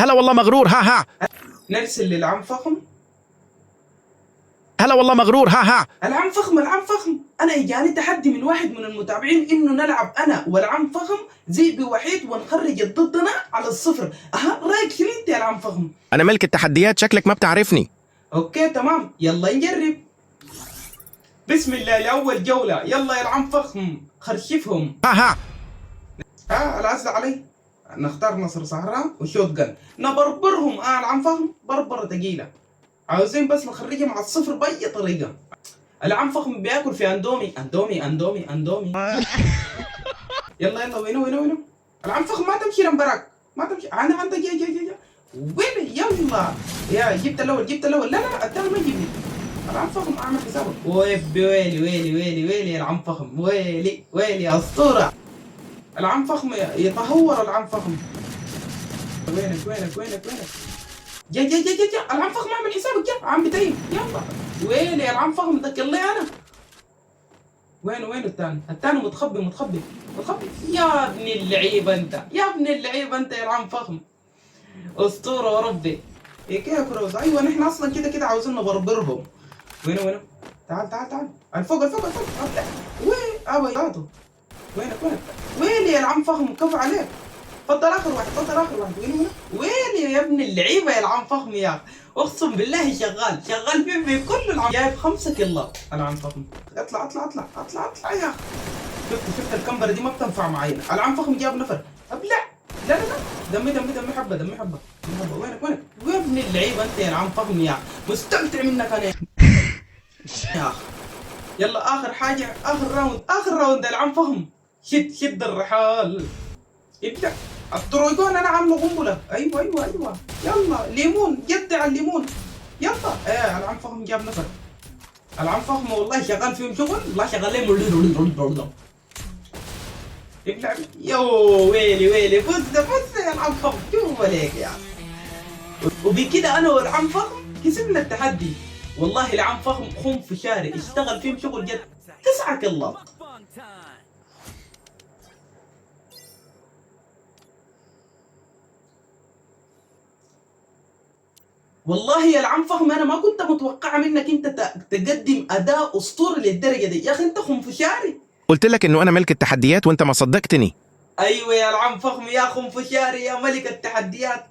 هلا والله مغرور ها ها. نرسل للعم فخم. هلا والله مغرور ها ها. العم فخم انا اجاني تحدي من واحد من المتابعين انه نلعب انا والعم فخم ذئب وحيد ونخرج ضدنا على الصفر. رايك شنو انت يا العم فخم؟ انا ملك التحديات، شكلك ما بتعرفني. اوكي تمام، يلا نجرب. بسم الله لاول جولة، يلا يا العم فخم خرشفهم. ها ها. العزل علي. نختار نصر صحراء وشوت جن نبربرهم. العم فخم بربرة تقيلة، عاوزين بس نخرجهم على الصفر بأي طريقة. العم فخم بياكل في اندومي. يلا وينو العم فخم ما تمشي لمبراك، ما تمشي. انا عندك جاي وين؟ يلا يا جبت الاول. لا الثاني ما يجيبني. العم فخم اعمل حسابك. ويلي يا العم فخم، ويلي يا اسطوره. العم فخم يتهور. العم فخم وينك جا العم فخم اعمل حسابك. جا عم بتايم. يلا ويلي يا العم فخم ذكر لي انا. وين الثاني متخبي. يا ابن اللعيبه انت، يا العم فخم اسطوره وربي. كيف يا كروز؟ ايوه نحن اصلا كده عاوزين نبربرهم. وين؟ تعال الفوق. وين ابيضه؟ وينك؟ ويلي يا العم فخم كفو عليك. فضل اخر واحد. وين يا ابن اللعيبه يا العم فخم يا اخي؟ اقسم بالله شغال في كل العم. جايب 5 كيلات العم فخم. اطلع يا اخي. شفت الكمبره دي ما بتنفع معايا. العم فخم جاب نفر. ابلع. لا دمي حبه. وينك؟ ويا ابن اللعيبه انت يا العم فخم يا اخي، مستمتع منك انا يا اخي. يلا اخر حاجه، اخر راوند يا العم فخم. شد الرحال. ابلع. الدرويجون انا عامله قنبله. ايوه. يلا ليمون، جدع الليمون. يلا العم فخم جاب نفر. العم فخم والله شغال فيهم شغل، والله شغال لهم. ابلع. يو ويلي فزت يا العم فخم. شوف عليك يا وبكده انا والعم فخم كسبنا التحدي. والله العم فخم خنف شاري، اشتغل فيهم شغل جد. 9 كيلات. والله يا العم فخم انا ما كنت متوقعه منك انت تقدم اداء اسطوري للدرجه دي. يا اخي انت خنفشاري. قلت لك انه انا ملك التحديات وانت ما صدقتني. ايوه يا العم فخم يا خنفشاري يا ملك التحديات.